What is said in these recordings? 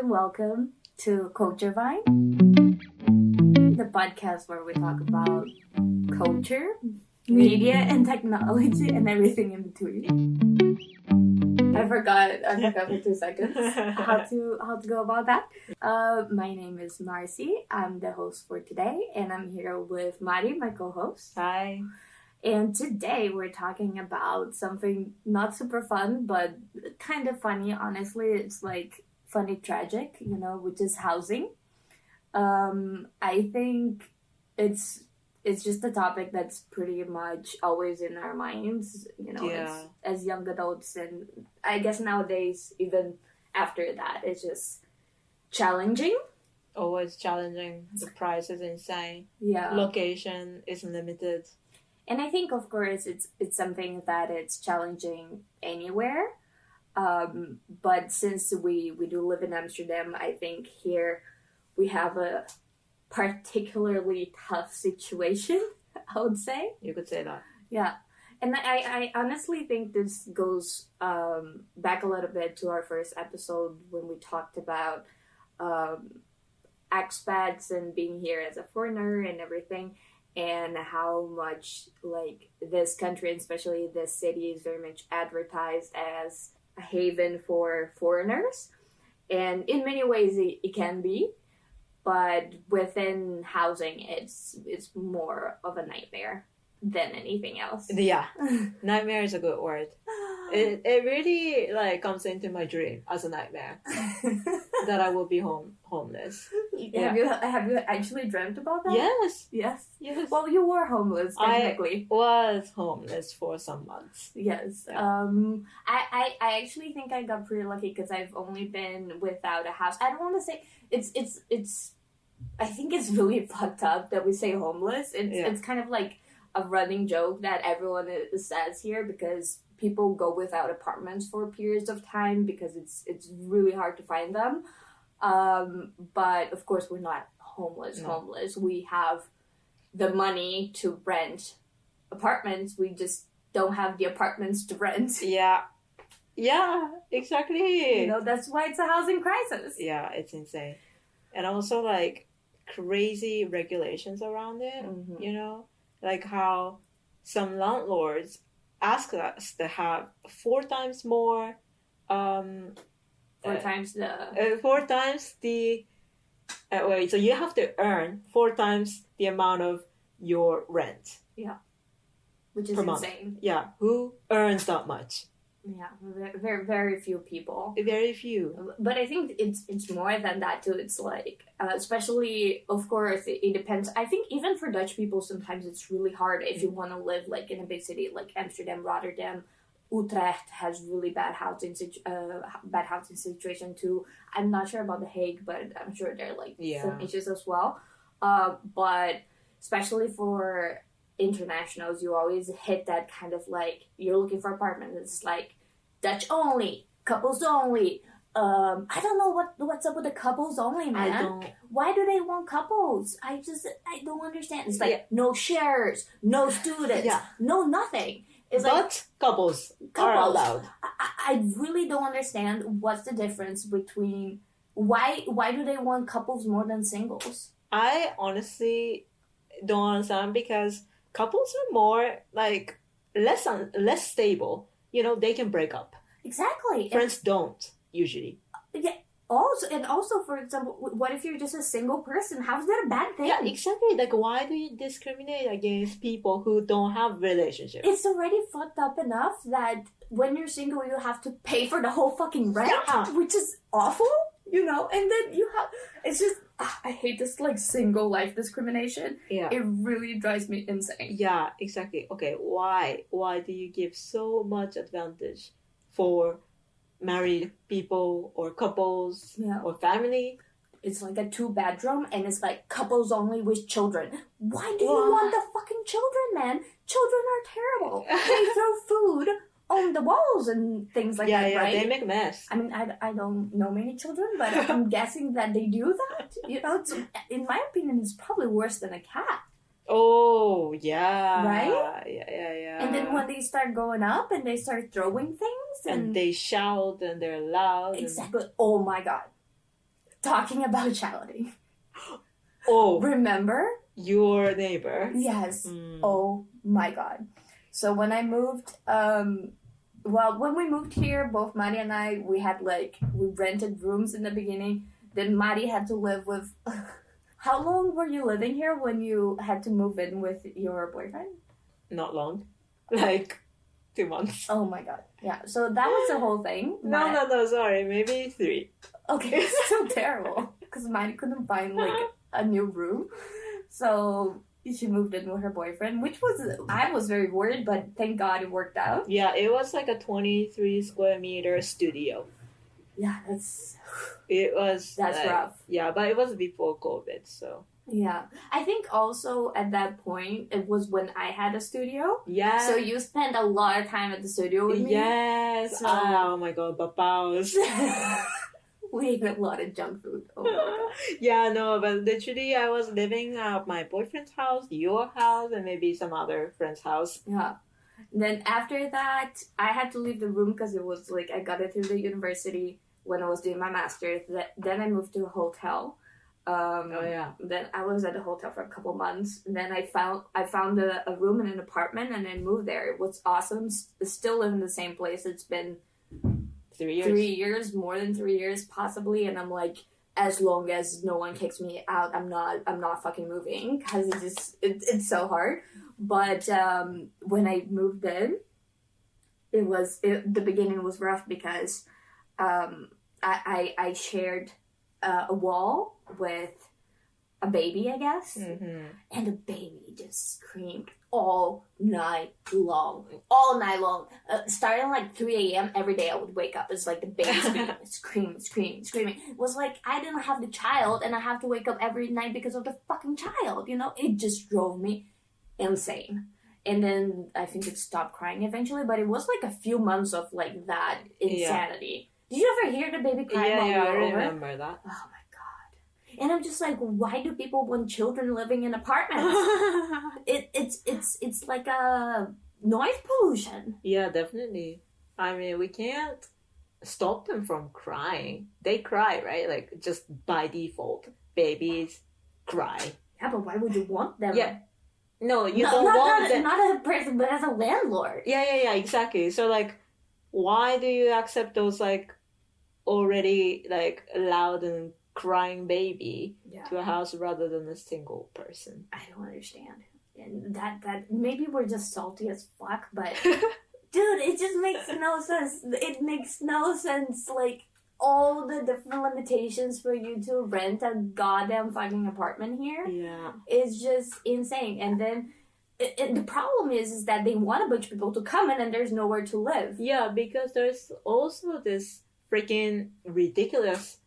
and welcome to Culture Vine, the podcast where we talk about culture, media, and technology, and everything in between. I forgot for 2 seconds how to go about that. My name is Marcy. I'm the host for today, and I'm here with Mari, my co-host. Hi. And today we're talking about something not super fun, but kind of funny. Honestly, it's like funny tragic, which is housing. I think it's just a topic that's pretty much always in our minds, as young adults, and I guess nowadays even after that, it's just challenging. Always challenging. The price is insane. Yeah. Location is limited. And I think, of course, it's something that it's challenging anywhere. But since we do live in Amsterdam, I think here we have a particularly tough situation, I would say. You could say that. Yeah. And I honestly think this goes back a little bit to our first episode when we talked about expats and being here as a foreigner and everything, and how much like this country, and especially this city, is very much advertised as a haven for foreigners. And in many ways it can be, but within housing it's more of a nightmare than anything else. Yeah. Nightmare is a good word. It really like comes into my dream as a nightmare that I will be homeless. Yeah. Have you actually dreamt about that? Yes. Well, you were homeless technically. I was homeless for some months. Yes. Yeah. I actually think I got pretty lucky because I've only been without a house. I don't want to say it's. I think it's really fucked up that we say homeless. It's kind of like a running joke that everyone says here, because people go without apartments for periods of time because it's really hard to find them. But of course we're not homeless. We have the money to rent apartments. We just don't have the apartments to rent. Yeah, exactly. That's why it's a housing crisis. Yeah, it's insane. And also like crazy regulations around it. Mm-hmm. Like how some landlords ask us to have 4 times more 4 times the 4 times the so you have to earn 4 times the amount of your rent. Yeah, which is per month. Insane. Yeah, who earns that much? Yeah, very, very few people. Very few. But I think it's more than that too. It's like, especially, of course, it depends. I think even for Dutch people, sometimes it's really hard if you want to live like in a big city like Amsterdam, Rotterdam. Utrecht has really bad housing situation too. I'm not sure about The Hague, but I'm sure there are like some issues as well. But especially for internationals, you always hit that kind of like, you're looking for apartments, it's like Dutch only, couples only. I don't know what's up with the couples only, man. Why do they want couples? I don't understand. It's like no shares, no students, no nothing. It's but like couples are allowed. I really don't understand what's the difference between why do they want couples more than singles? I honestly don't understand, because couples are more like less stable. They can break up. Exactly. Friends don't usually. Yeah. Also, for example, what if you're just a single person? How's that a bad thing? Yeah, exactly. Like, why do you discriminate against people who don't have relationships? It's already fucked up enough that when you're single, you have to pay for the whole fucking rent, which is awful. And then you have, it's just, I hate this like single life discrimination. Yeah. It really drives me insane. Yeah, exactly. Okay, why do you give so much advantage for married people or couples or family? It's like a 2-bedroom and it's like couples only with children. Why do you want the fucking children, man? Children are terrible. They throw food on the walls and things like that, right? They make a mess. I mean, I don't know many children, but I'm guessing that they do that. It's, in my opinion, it's probably worse than a cat. Oh, yeah. Right? Yeah. And then when they start going up and they start throwing things. And they shout and they're loud. Exactly. Oh my God. talking about charity. Oh, Remember? your neighbor. Yes. Oh my god. So when I moved, when we moved here, both Mari and I, we rented rooms in the beginning. Then Mari had to live with. How long were you living here when you had to move in with your boyfriend? Not long. Like 2 months. Oh my god. Yeah. So that was the whole thing. No, sorry. Maybe 3. Okay, it's still terrible. Because Mari couldn't find a new room. So she moved in with her boyfriend, I was very worried, but thank God it worked out. Yeah, it was like a 23 square meter studio. Yeah, that's rough. Yeah, but it was before COVID, so. Yeah. I think also at that point, it was when I had a studio. Yeah. So you spent a lot of time at the studio with me. Yes. So... Oh my god, papaos. We ate a lot of junk food. Oh my god. Yeah, no, but literally I was living at my boyfriend's house, your house, and maybe some other friend's house. Yeah. Then after that, I had to leave the room because it was I got it through the university when I was doing my master's. Then I moved to a hotel. Then I was at a hotel for a couple months. And then I found a room in an apartment and then moved there. It was awesome. Still live in the same place. It's been 3 years. 3 years, more than 3 years possibly. And I'm like, as long as no one kicks me out, I'm not fucking moving because it's so hard. But when I moved in, the beginning was rough because I shared a wall with a baby, I guess, and the baby just screamed all night long. Starting 3 a.m. every day I would wake up. It's like the baby screaming. It was like I didn't have the child and I have to wake up every night because of the fucking child, It just drove me insane. And then I think it stopped crying eventually, but it was a few months of that insanity. Yeah. Did you ever hear the baby cry while we were over? I remember that. Oh my god. And I'm just like, why do people want children living in apartments? It's like a noise pollution. Yeah, definitely. I mean, we can't stop them from crying. They cry, right? Just by default. Babies cry. Yeah, but why would you want them? Yeah. No, you don't want them. Not as a person, but as a landlord. Yeah, exactly. So, why do you accept those, already, loud and crying baby to a house rather than a single person? I don't understand. And that maybe we're just salty as fuck, but... Dude, it just makes no sense. It makes no sense, all the different limitations for you to rent a goddamn fucking apartment here. Yeah. Is just insane. And then the problem is that they want a bunch of people to come in and there's nowhere to live. Yeah, because there's also this freaking ridiculous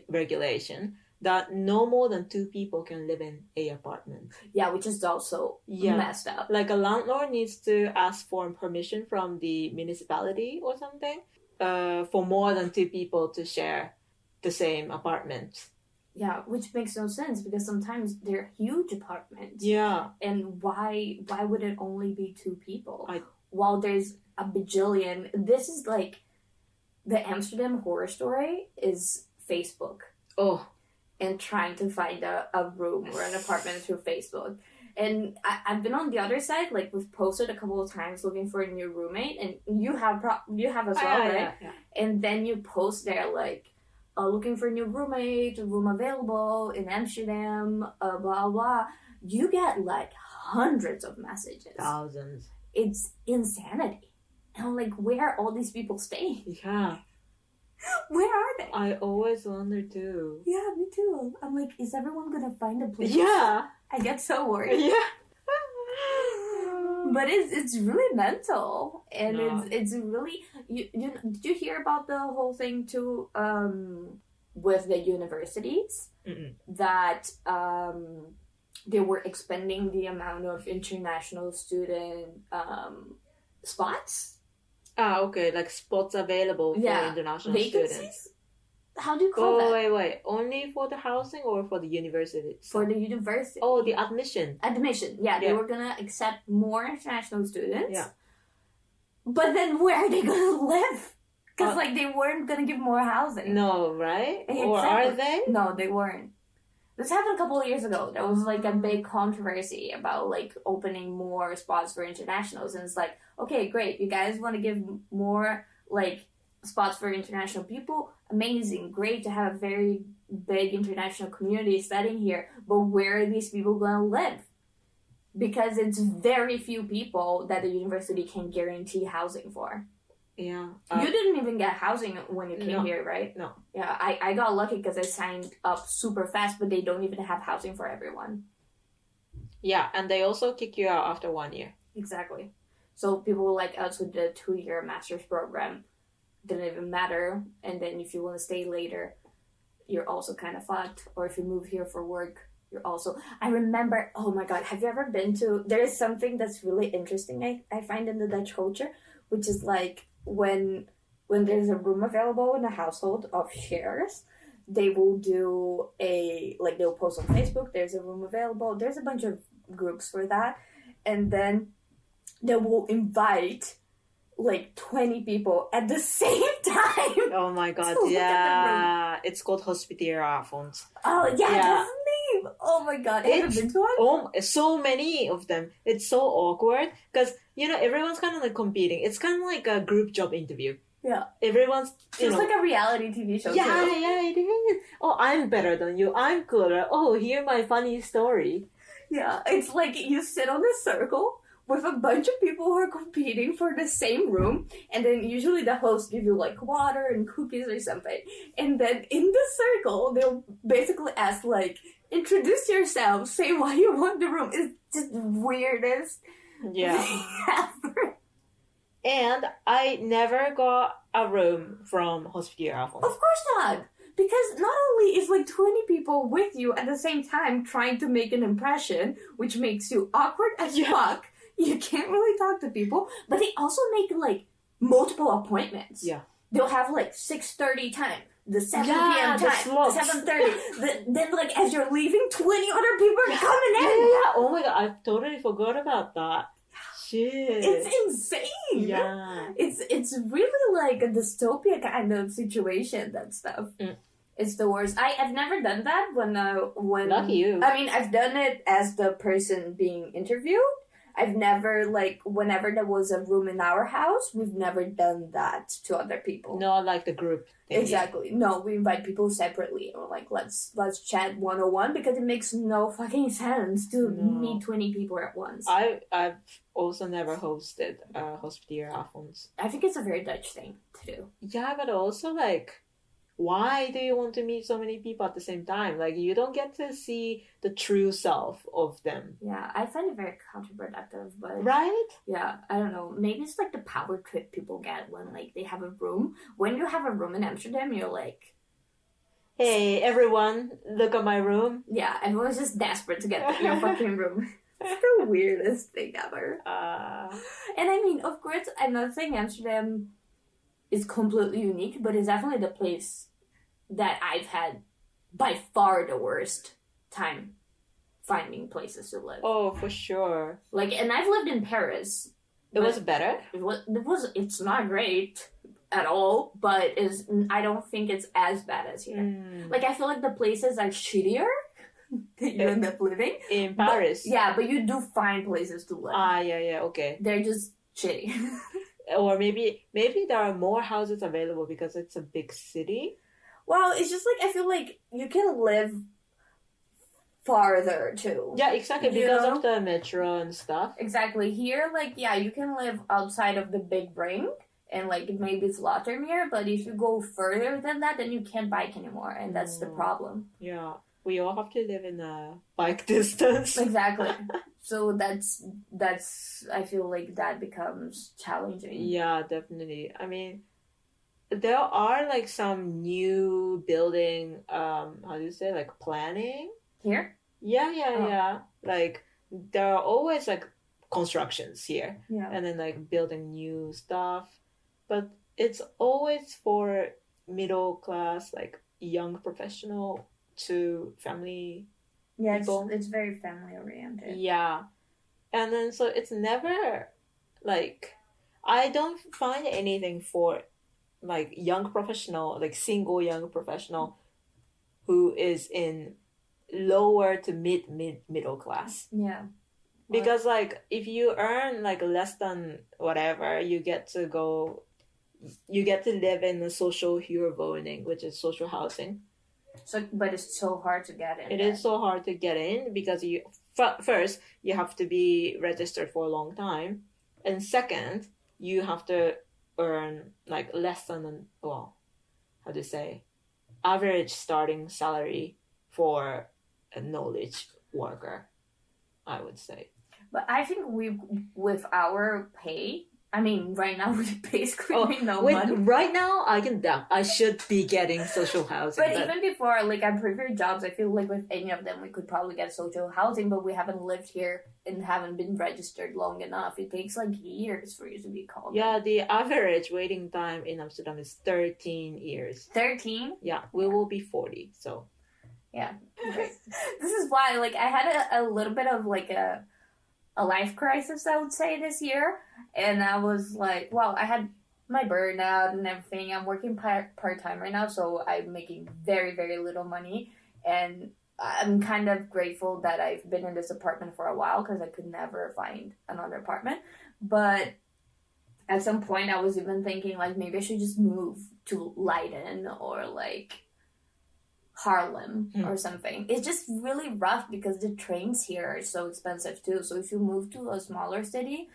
regulation that no more than 2 people can live in a apartment. Yeah, which is also messed up. A landlord needs to ask for permission from the municipality or something. For more than 2 people to share the same apartment. Yeah, which makes no sense because sometimes they're huge apartments. Yeah. And why would it only be 2 people? While there's a bajillion. This is the Amsterdam horror story is Facebook. Oh. And trying to find a room or an apartment through Facebook. And I've been on the other side, we've posted a couple of times looking for a new roommate, and you have as well, right? Yeah. And then you post there, looking for a new roommate, a room available in Amsterdam, blah, blah. You get, hundreds of messages. Thousands. It's insanity. And I'm like, where are all these people staying? Yeah. Where are they? I always wonder, too. Yeah, me too. I'm like, is everyone gonna find a place? Yeah. I get so worried. Yeah. But it's really mental. And it's really... did you hear about the whole thing, too, with the universities? Mm-mm. That they were expanding the amount of international student spots? Ah, okay, spots available for international vacancies? Students. How do you call that? Wait. Only for the housing or for the university? For the university. Oh, the admission. Admission, yeah. They were going to accept more international students. Yeah. But then where are they going to live? Because like they weren't gonna give more housing. No, right? Exactly. Or are they? No, they weren't. This happened a couple of years ago. There was like a big controversy about like opening more spots for internationals, and it's like, okay, great, you guys want to give more like spots for international people? Amazing, great to have a very big international community studying here, but where are these people going to live? Because it's very few people that the university can guarantee housing for. Yeah. You didn't even get housing when you came here, right? No. Yeah, I got lucky because I signed up super fast, but they don't even have housing for everyone. Yeah, and they also kick you out after 1 year. Exactly. So people like us who did a 2-year master's program didn't even matter. And then if you want to stay later, you're also kind of fucked. Or if you move here for work, you're also... I remember, oh my God, have you ever been to... There is something that's really interesting I find in the Dutch culture, which is like when there's a room available in a household of shares, they will do they'll post on Facebook, there's a room available. There's a bunch of groups for that. And then they will invite like 20 people at the same time. Oh my God, yeah. It's called hospitieravond. Oh, yeah, that's the name. Oh my God, have you been to one? Oh, so many of them. It's so awkward because, everyone's kind of like competing. It's kind of like a group job interview. Yeah. Everyone's, It's like a reality TV show, yeah, too. Yeah, it is. Oh, I'm better than you. I'm cooler. Oh, hear my funny story. Yeah, it's like you sit on a circle with a bunch of people who are competing for the same room, and then usually the host give you like water and cookies or something, and then in the circle they'll basically ask like, introduce yourself, say why you want the room. It's just weirdest thing ever. And I never got a room from hospitieravond. Of course not. Because not only is like 20 people with you at the same time trying to make an impression, which makes you awkward as fuck, you can't really talk to people, but they also make like multiple appointments. Yeah. They'll have like 6:30 time, the 7 p.m. time, the 7:30. Then like as you're leaving, 20 other people are coming in. Yeah. Oh my God, I totally forgot about that. Shit. It's insane. Yeah. It's really like a dystopia kind of situation, that stuff. It's the worst. I've never done that when Lucky you. I mean, I've done it as the person being interviewed. I've never, like, whenever there was a room in our house, we've never done that to other people. Not like the group thing. Exactly. No, we invite people separately. We're like, let's chat 101 because it makes no fucking sense to meet 20 people at once. I've also never hosted hospitieravond. I think it's a very Dutch thing to do. Yeah, but also like, why do you want to meet so many people at the same time? Like, you don't get to see the true self of them. Yeah, I find it very counterproductive, but... Right? Yeah, I don't know. Maybe it's like the power trip people get when, like, they have a room. When you have a room in Amsterdam, you're like... Hey, everyone, look at my room. Yeah, everyone's just desperate to get your fucking room. It's the weirdest thing ever. And I mean, of course, I'm not saying Amsterdam is completely unique, but it's definitely the place that I've had by far the worst time finding places to live. Oh, for sure. Like, and I've lived in Paris. It was better? It's not great at all, but I don't think it's as bad as here. Like, I feel like the places are shittier that you end up living. In Paris? But you do find places to live. Yeah, okay. They're just shitty. Or maybe there are more houses available because it's a big city. Well, it's just like, I feel like you can live farther too. Yeah, exactly, because of the metro and stuff. Exactly. Here, like, yeah, you can live outside of the big ring and like maybe it's Lautermeer, but if you go further than that, then you can't bike anymore, and that's the problem. Yeah, we all have to live in a bike distance. Exactly. So that's I feel like that becomes challenging. Yeah, definitely. I mean, there are like some new building, how do you say, like planning? Here? Yeah. Like, there are always like constructions here. Yeah. And then like building new stuff. But it's always for middle class, like young professional to family. Yeah, people. It's very family oriented. Yeah. And then so it's never like, I don't find anything for like young professional, like single young professional who is in lower to middle class. Yeah. Because like if you earn like less than whatever, you get to live in a social huurwoning, which is social housing. So, but it's so hard to get in. It is so hard to get in because you first you have to be registered for a long time, and second you have to earn like less than how to say, average starting salary for a knowledge worker, I would say. But I think with our pay, I mean, right now we basically no money. Right now, I should be getting social housing. But even before, like on previous jobs, I feel like with any of them, we could probably get social housing, but we haven't lived here and haven't been registered long enough. It takes like years for you to be called. Yeah, the average waiting time in Amsterdam is 13 years. 13? Yeah, we will be 40, so. Yeah, great. This is why, like, I had a little bit of like a life crisis, I would say, this year. And I was like, well, I had my burnout and everything. I'm working part-time right now, so I'm making very, very little money. And I'm kind of grateful that I've been in this apartment for a while because I could never find another apartment. But at some point, I was even thinking, like, maybe I should just move to Leiden or, like, Harlem or something. It's just really rough because the trains here are so expensive too. So if you move to a smaller city,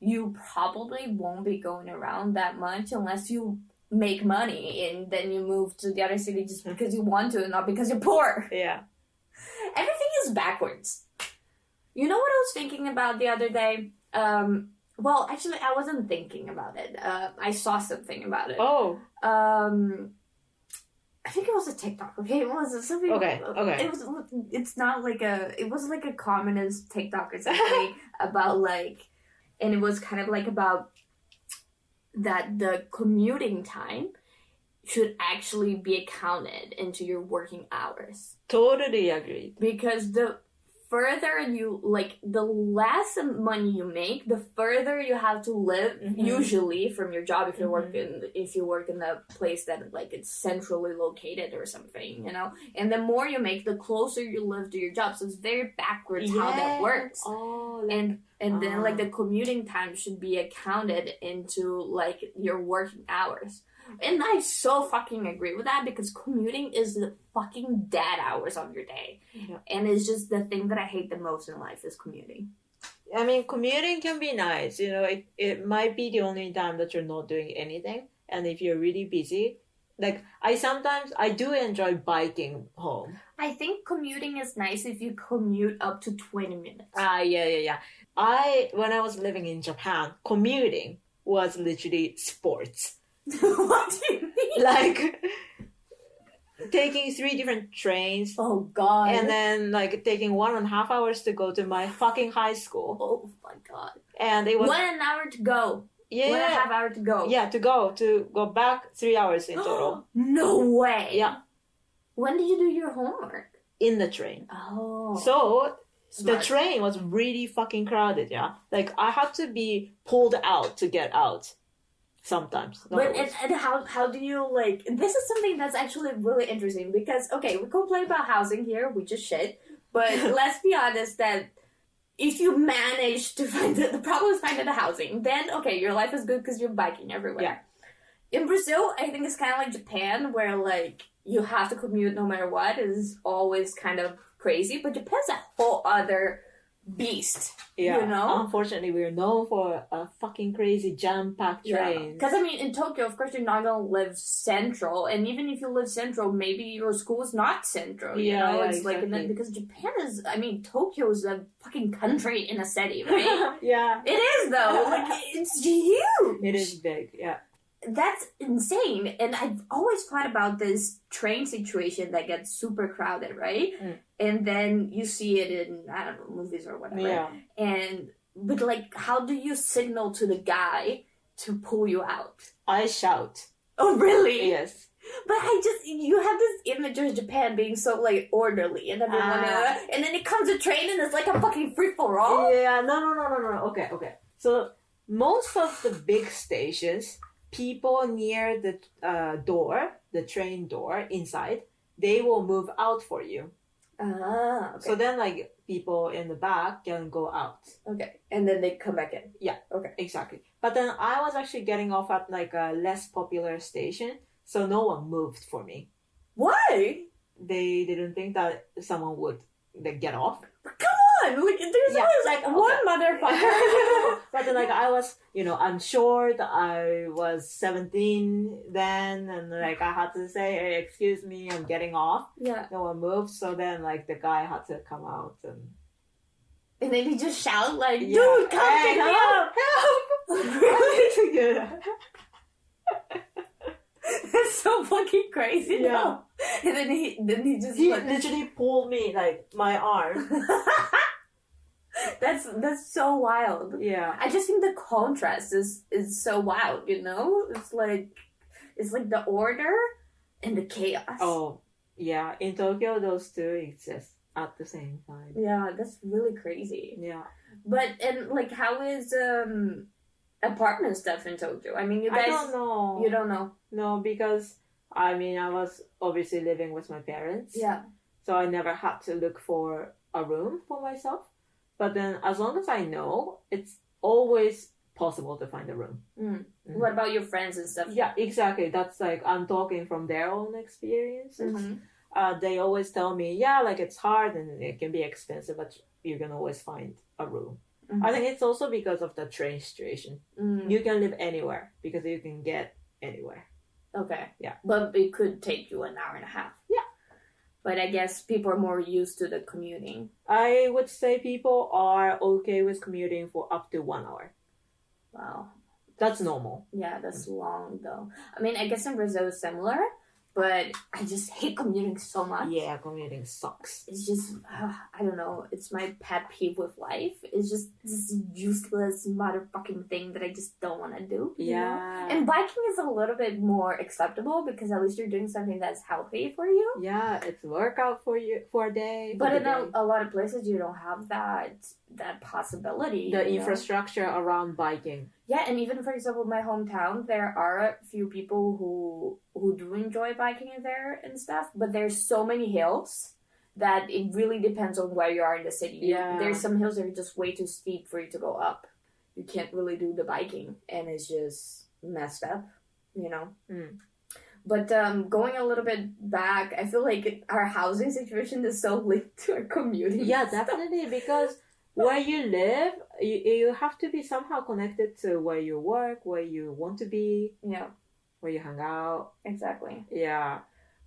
you probably won't be going around that much unless you make money and then you move to the other city just because you want to and not because you're poor. Yeah. Everything is backwards. You know what I was thinking about the other day? Well, actually, I wasn't thinking about it. I saw something about it. Oh. I think it was a TikTok. Okay, it was something. Okay. It's not like it was like a communist TikTok or something about like, and it was kind of like about that the commuting time should actually be accounted into your working hours. Totally agree. Because the further you, like, the less money you make, the further you have to live, usually, from your job if you work in a place that, like, it's centrally located or something, you know? And the more you make, the closer you live to your job. So it's very backwards how that works. Oh, and then, like, the commuting time should be accounted into, like, your working hours. And I so fucking agree with that because commuting is the fucking dead hours of your day. Yeah. And it's just the thing that I hate the most in life is commuting. I mean, commuting can be nice. You know, it might be the only time that you're not doing anything. And if you're really busy, like, I do enjoy biking home. I think commuting is nice if you commute up to 20 minutes. Yeah. When I was living in Japan, commuting was literally sports. What do you mean? Like, taking 3 different trains. Oh, God. And then, like, taking 1.5 hours to go to my fucking high school. Oh, my God. And it was... 1 hour to go. Yeah. 1.5 hours to go. Yeah, to go back 3 hours in total. No way. Yeah. When did you do your homework? In the train. Oh. So... Smart. The train was really fucking crowded, yeah? Like, I had to be pulled out to get out. Sometimes. But and how do you, like... This is something that's actually really interesting because, okay, we complain about housing here, which is shit, but let's be honest that if you manage to find... The problem is finding the housing. Then, okay, your life is good because you're biking everywhere. Yeah. In Brazil, I think it's kind of like Japan where, like, you have to commute no matter what. It is always kind of crazy, but Japan's a whole other... beast, yeah. You know? Unfortunately, we're known for a fucking crazy jam-packed train. Because, I mean, in Tokyo, of course, you're not going to live central. And even if you live central, maybe your school is not central, you know? It's exactly. Like, because Japan is, I mean, Tokyo is a fucking country in a city, right? Yeah. It is, though. Like, it's huge. It is big, yeah. That's insane. And I've always thought about this train situation that gets super crowded, right? And then you see it in, I don't know, movies or whatever. Yeah. But, like, how do you signal to the guy to pull you out? I shout. Oh, really? Yes. But you have this image of Japan being so, like, orderly and everyone, and then it comes a train and it's like a fucking free-for-all? Yeah, no. Okay. So, most of the big stations people near the the train door inside, they will move out for you. Okay. So then, like, people in the back can go out. Okay, and then they come back in. Yeah. Okay. Exactly. But then I was actually getting off at like a less popular station, so no one moved for me. Why? They didn't think that someone would like get off. Come on! Like, there's Yeah, always like, one motherfucker. But then, like, I was, I'm sure that I was 17 then, and like I had to say, hey, excuse me, I'm getting off. Yeah. No one moved, so then like the guy had to come out and then he just shout like, Yeah. dude, come Hey, pick me help, up! Really? That's so fucking crazy. Yeah. No. And then he just He like, literally pulled me like my arm. that's so wild. Yeah. I just think the contrast is so wild, It's like the order and the chaos. Oh, yeah. In Tokyo, those two exist at the same time. Yeah, that's really crazy. Yeah. But and like how is apartment stuff in Tokyo? I mean, you guys I don't know. You don't know. No, because I mean, I was obviously living with my parents. Yeah. So I never had to look for a room for myself. But then as long as I know, it's always possible to find a room. Mm-hmm. What about your friends and stuff? Yeah, exactly. That's like, I'm talking from their own experiences. Mm-hmm. They always tell me, yeah, like it's hard and it can be expensive, but you can always find a room. Mm-hmm. I think it's also because of the train situation. You can live anywhere because you can get anywhere. Okay. Yeah. But it could take you an hour and a half. Yeah. But I guess people are more used to the commuting. I would say people are okay with commuting for up to 1 hour. Wow. That's normal. Yeah, that's long though. I mean, I guess in Brazil it's similar, but I just hate commuting so much. Yeah, commuting sucks. It's just, I don't know, it's my pet peeve with life. It's just this useless motherfucking thing that I just don't want to do. you know? Yeah. And biking is a little bit more acceptable because at least you're doing something that's healthy for you. Yeah, it's a workout for you for a day. But in a lot of places, you don't have that possibility. The infrastructure around biking. Yeah, and even for example, my hometown, there are a few people who do enjoy biking in there and stuff, but there's so many hills that it really depends on where you are in the city. Yeah. There's some hills that are just way too steep for you to go up. You can't really do the biking, and it's just messed up, But going a little bit back, I feel like our housing situation is so linked to our commuting. Yeah, stuff. definitely, because where you live, you have to be somehow connected to where you work, where you want to be, Yeah, where you hang out. exactly. Yeah.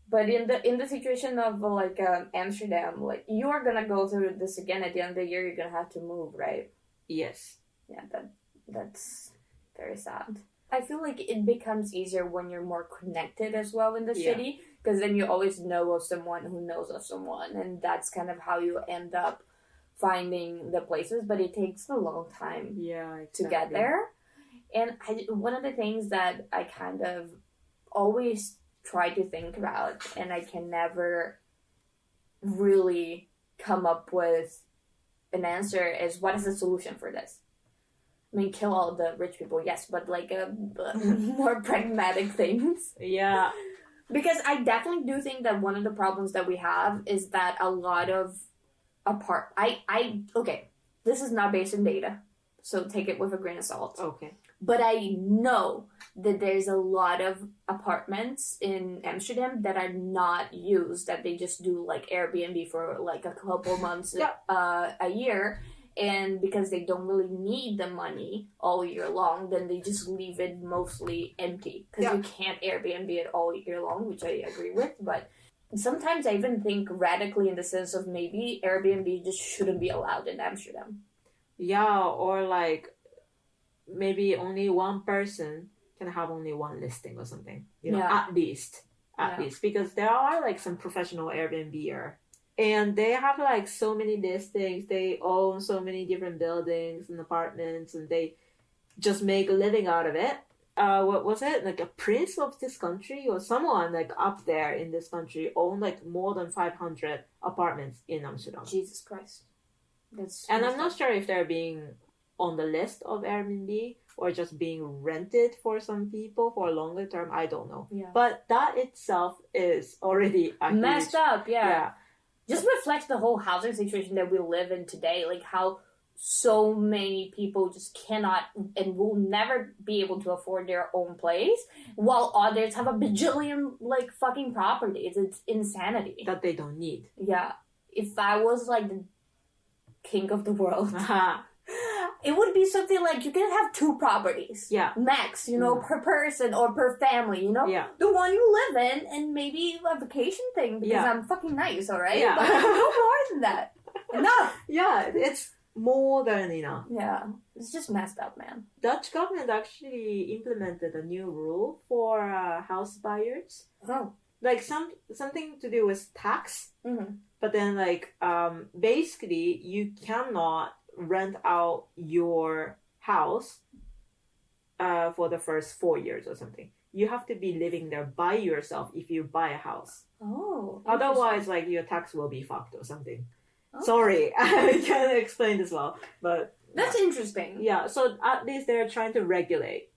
But in the situation of like Amsterdam, like you are gonna go through this again at the end of the year. You're gonna have to move, right? Yes. Yeah, that's very sad. I feel like it becomes easier when you're more connected as well in the city, because then you always know of someone who knows of someone, and that's kind of how you end up finding the places. But it takes a long time to get there. And one of the things that I kind of always try to think about, and I can never really come up with an answer, is what is the solution for this? I mean, kill all the rich people, yes, but like more pragmatic things. Yeah. Because I definitely do think that one of the problems that we have is that a lot of okay, this is not based on data, so take it with a grain of salt. Okay. But I know that there's a lot of apartments in Amsterdam that are not used, that they just do like Airbnb for like a couple months a year. And because they don't really need the money all year long, then they just leave it mostly empty. Because you can't Airbnb it all year long, which I agree with. But sometimes I even think radically in the sense of maybe Airbnb just shouldn't be allowed in Amsterdam. Yeah, or like maybe only one person can have only one listing or something. At least. Because there are like some professional Airbnber. And they have like so many listings. They own so many different buildings and apartments, and they just make a living out of it. What was it? Like a prince of this country or someone like up there in this country owned like more than 500 apartments in Amsterdam. Jesus Christ. And I'm not sure if they're being on the list of Airbnb or just being rented for some people for a longer term. I don't know. Yeah. But that itself is already a messed huge, up. Yeah. Just reflects the whole housing situation that we live in today. Like how so many people just cannot and will never be able to afford their own place, while others have a bajillion like fucking properties. It's insanity that they don't need. Yeah. If I was like the king of the world, it would be something like you can have 2 properties. Yeah. Max, you know, per person or per family, you know? Yeah. The one you live in and maybe a vacation thing because I'm fucking nice, alright? Yeah. But no more than that. Enough. Yeah, it's more than enough. Yeah. It's just messed up, man. Dutch government actually implemented a new rule for house buyers. Oh. Like something to do with tax. Mm-hmm. But then like basically you cannot rent out your house for the first 4 years or something. You have to be living there by yourself if you buy a house. Oh. Otherwise, like your tax will be fucked or something. Okay. Sorry, I can't explain this well, but that's interesting. Yeah, so at least they're trying to regulate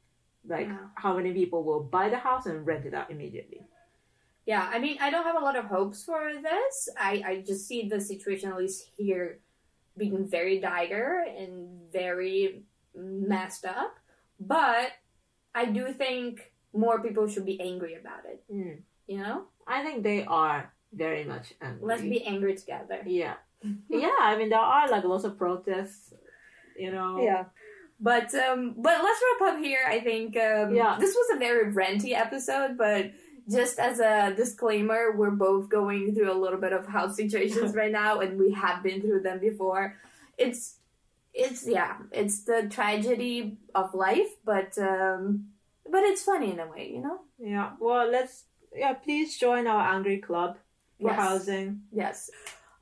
like how many people will buy the house and rent it out immediately. Yeah, I mean, I don't have a lot of hopes for this. I just see the situation, at least here, being very dire and very messed up. But I do think more people should be angry about it. You know? I think they are very much angry. Let's be angry together. Yeah. Yeah, I mean, there are like lots of protests, you know? Yeah. But let's wrap up here. I think this was a very ranty episode, but just as a disclaimer, we're both going through a little bit of house situations right now, and we have been through them before. It's the tragedy of life, but it's funny in a way, you know? Yeah. Well, please join our angry club for housing. Yes.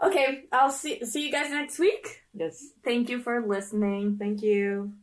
Okay, I'll see you guys next week. Yes. Thank you for listening. Thank you.